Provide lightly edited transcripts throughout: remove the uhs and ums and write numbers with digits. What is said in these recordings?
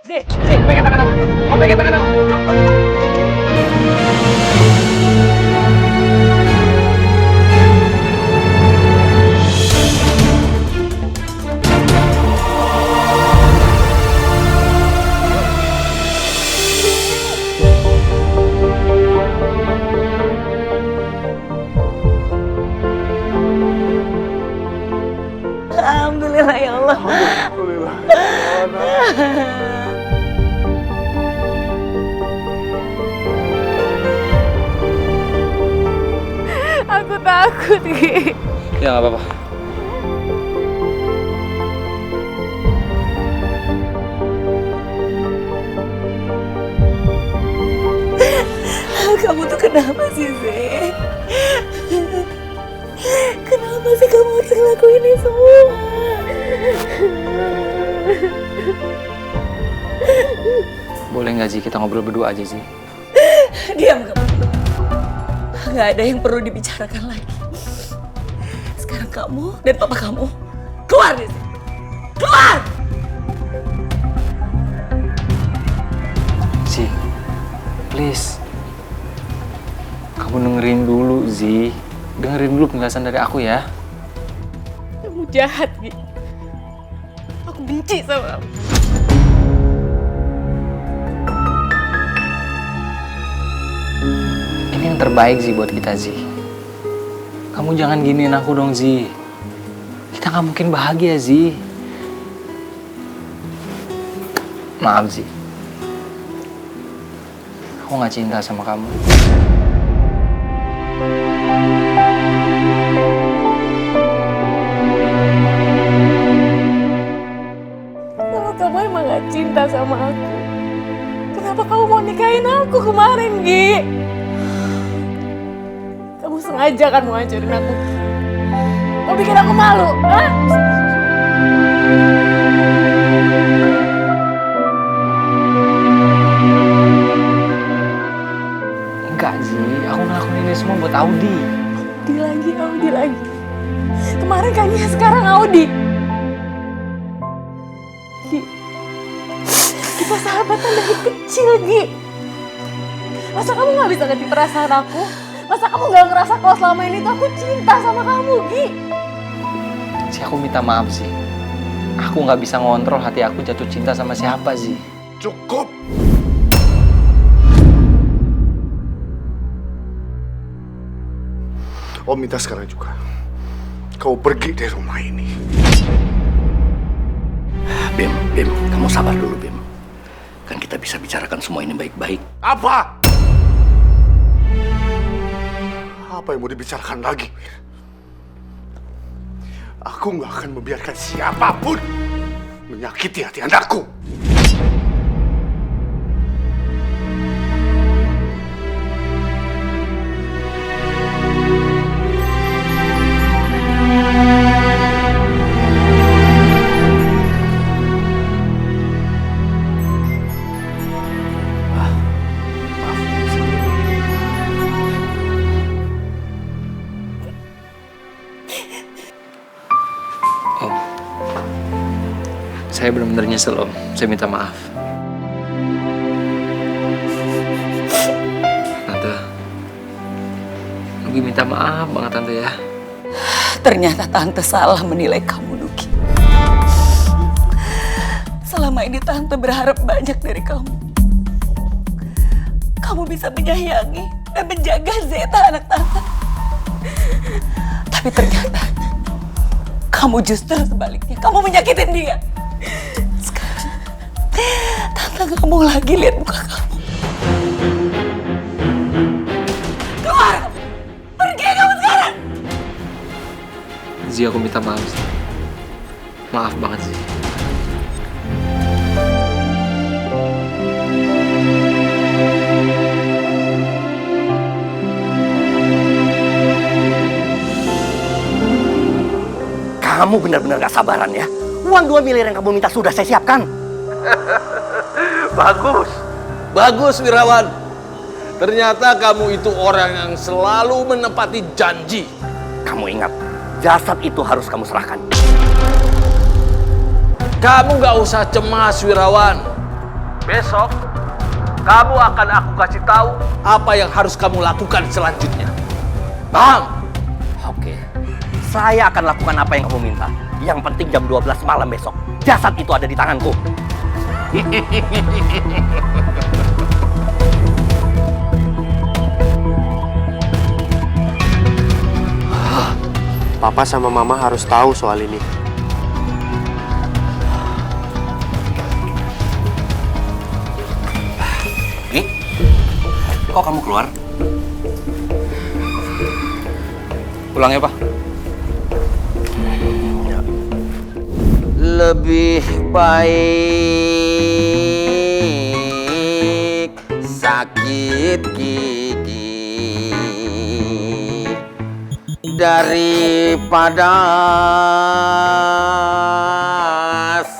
Zi, pegang tangan aku. Kamu pegang tangan aku. Alhamdulillah ya Allah. Alhamdulillah. Aku takut, Gi. Ya nggak apa-apa. Kamu tuh kenapa sih, Zi? Kenapa sih kamu harus ngelakuin ini semua? Boleh nggak Zi kita ngobrol berdua aja Zi? Diam kamu. Gak ada yang perlu dibicarakan lagi. Sekarang kamu dan papa kamu keluar dari sini. Keluar! Zi, please. Kamu dengerin dulu Zi. Dengerin dulu penjelasan dari aku ya. Kamu jahat, Gi. Aku benci sama kamu. Ini yang terbaik Zi buat kita Zi. Kamu jangan giniin aku dong Zi. Kita nggak mungkin bahagia Zi. Maaf Zi. Aku nggak cinta sama kamu. Kalau kamu emang gak cinta sama aku, kenapa kamu mau nikahin aku kemarin, Gi? Kamu sengaja kan mau hancurin aku? Mau bikin aku malu, hah? Enggak Zi, aku ngelakuin ini semua buat Audi. Audi lagi. Kemarin kayaknya sekarang Audi. Gi, kita sahabatan dari kecil, Gi. Masa kamu gak bisa ngerti perasaan aku? Masa kamu gak ngerasa kalau selama ini tuh aku cinta sama kamu, Gi? Zi, aku minta maaf Zi. Aku nggak bisa ngontrol hati aku jatuh cinta sama siapa Zi. Cukup. Om minta sekarang juga kau pergi dari rumah ini. Bim, kamu sabar dulu, Bim. Kan kita bisa bicarakan semua ini baik-baik. Apa? Apa yang mau dibicarakan lagi? Aku nggak akan membiarkan siapapun menyakiti hati anakku. Om, saya benar-benar nyesel Om. Saya minta maaf. Tante, Nugi minta maaf banget Tante ya. Ternyata Tante salah menilai kamu, Nugi. Selama ini Tante berharap banyak dari kamu. Kamu bisa menyayangi dan menjaga Zeta, anak Tante. Tapi ternyata kamu justru sebaliknya. Kamu menyakitin dia. Sekarang Tante gak mau lagi lihat muka kamu. Keluar kamu! Pergi kamu sekarang! Zi, aku minta maaf Zi. Maaf banget Zi. Kamu benar-benar gak sabaran ya. Uang 2 miliar yang kamu minta sudah saya siapkan. Bagus Wirawan. Ternyata kamu itu orang yang selalu menepati janji. Kamu ingat, jasad itu harus kamu serahkan. Kamu gak usah cemas, Wirawan. Besok, kamu akan aku kasih tahu apa yang harus kamu lakukan selanjutnya. Paham? Oke, saya akan lakukan apa yang kamu minta. Yang penting jam 12 malam besok, jasad itu ada di tanganku. Papa sama Mama harus tahu soal ini. Kok kamu keluar? Pulang ya, Pak. Lebih baik sakit gigi daripada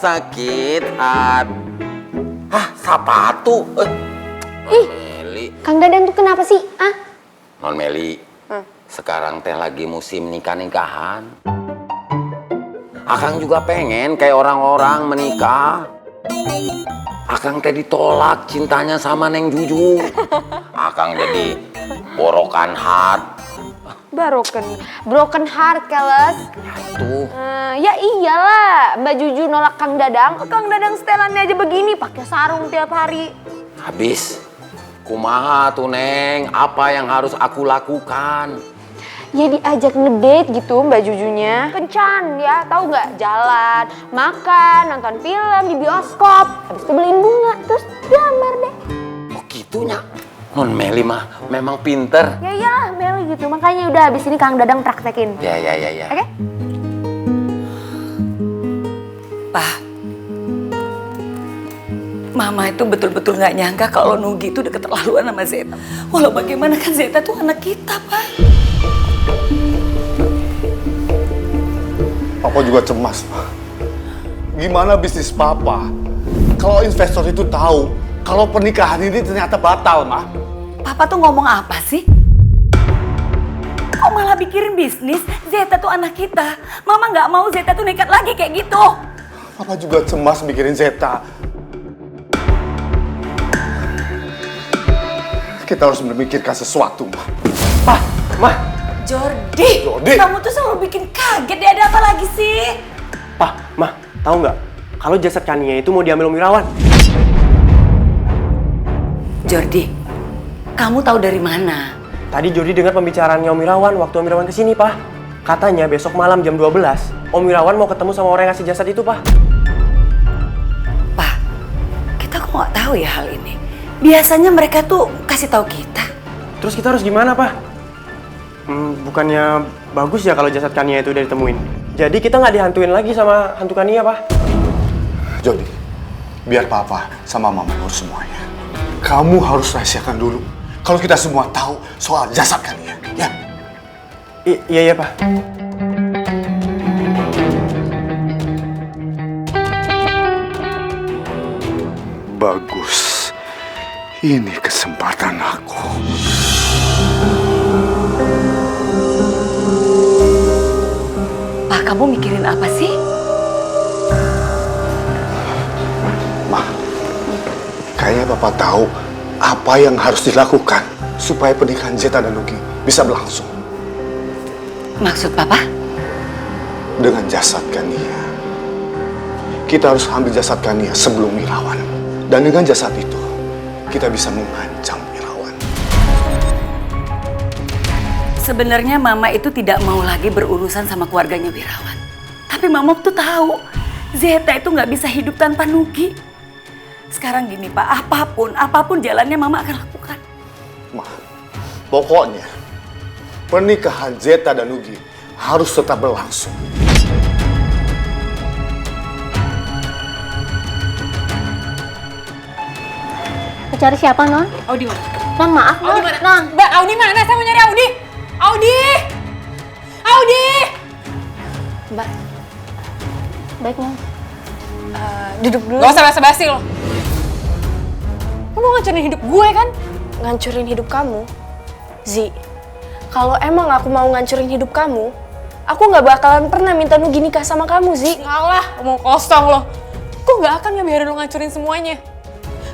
sakit hati. Hah, sepatu? Meli. Kang Dadang tuh kenapa sih? Non Meli, sekarang teh lagi musim nikah-nikahan. Akang juga pengen kayak orang-orang menikah. Akang teh ditolak cintanya sama Neng Juju. Akang jadi borokan heart. Broken heart, Keles. Tuh. Ya iyalah, Mbak Juju nolak Kang Dadang. Kang Dadang setelannya aja begini, pakai sarung tiap hari. Habis. Kumaha tuh Neng, apa yang harus aku lakukan? Ya diajak ngedate gitu Mbak Jujunya. Kencan ya, tahu nggak? Jalan, makan, nonton film di bioskop. Habis itu beliin bunga, terus dilamar deh. Oh gitunya. Non Meli mah memang pinter. Ya iyalah Meli gitu, makanya udah habis ini Kang Dadang praktekin. Ya. Oke? Pak, Mama itu betul-betul nggak nyangka kalau Nugi itu udah keterlaluan sama Zeta. Walau bagaimana kan Zeta tuh anak kita, Pak. Papa juga cemas, Pak. Gimana bisnis Papa kalau investor itu tahu kalau pernikahan ini ternyata batal, Ma? Papa tuh ngomong apa sih? Kok malah pikirin bisnis? Zeta tuh anak kita. Mama nggak mau Zeta tuh nekat lagi kayak gitu. Papa juga cemas mikirin Zeta. Kita harus memikirkan sesuatu, Ma. Pak, Ma. Jordi, kamu tuh selalu bikin kaget deh. Ada apa lagi sih? Pak, Ma, tahu nggak? Kalau jasad Kania itu mau diambil Om Wirawan. Jordi, kamu tahu dari mana? Tadi Jordi dengar pembicaraannya Om Wirawan waktu Om Wirawan kesini, Pak. Katanya besok malam jam 12, Om Wirawan mau ketemu sama orang yang ngasih jasad itu, Pak. Pak, kita kok nggak tahu ya hal ini. Biasanya mereka tuh kasih tahu kita. Terus kita harus gimana, Pak? Bukannya bagus ya kalau jasad Kania itu udah ditemuin. Jadi kita nggak dihantuin lagi sama hantu Kania, Pak. Jody, biar Papa sama Mama urus semuanya. Kamu harus rahasiakan dulu kalau kita semua tahu soal jasad Kania, ya? Iya, Pak. Bagus. Ini kesempatan aku. Pak, kamu mikirin apa sih? Ma, kayaknya Papa tahu apa yang harus dilakukan supaya pernikahan Zeta dan Nugi bisa berlangsung. Maksud Papa? Dengan jasad Kania. Kita harus ambil jasad Kania sebelum Wirawan. Dan dengan jasad itu, kita bisa mengancam Wirawan. Sebenarnya Mama itu tidak mau lagi berurusan sama keluarganya Wirawan. Tapi Mama tuh tahu, Zeta itu nggak bisa hidup tanpa Nugi. Sekarang gini Pak, apapun jalannya Mama akan lakukan. Ma, pokoknya pernikahan Zeta dan Nugi harus tetap berlangsung. Cari siapa, Non? Audi mana? Non, maaf, Non. Audi mana? Non. Mbak, Audi mana? Saya mau nyari Audi. Audi! Audi! Mbak. Baik, Non. Duduk dulu. Gak usah basa-basi loh. Kamu ngancurin hidup gue kan? Ngancurin hidup kamu? Zi, kalau emang aku mau ngancurin hidup kamu, aku nggak bakalan pernah minta Nugi nikah sama kamu, Zi. Ngalah, mau kosong loh. gue gak akan ngebiarin lo ngancurin semuanya.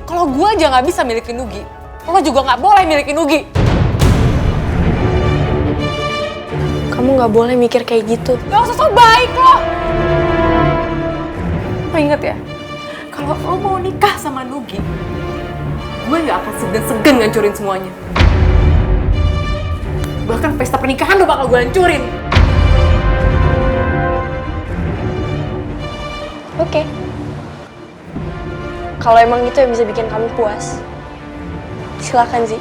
Kalau gue aja gak bisa milikin Nugi, lo juga gak boleh milikin Nugi. Kamu gak boleh mikir kayak gitu. Gak usah so baik lo. Lo inget ya, kalau lo mau nikah sama Nugi, gue gak akan segan-segan ngancurin semuanya. Bahkan pesta pernikahan lo bakal gue hancurin. Oke. Kalau emang itu yang bisa bikin kamu puas, silakan Zi.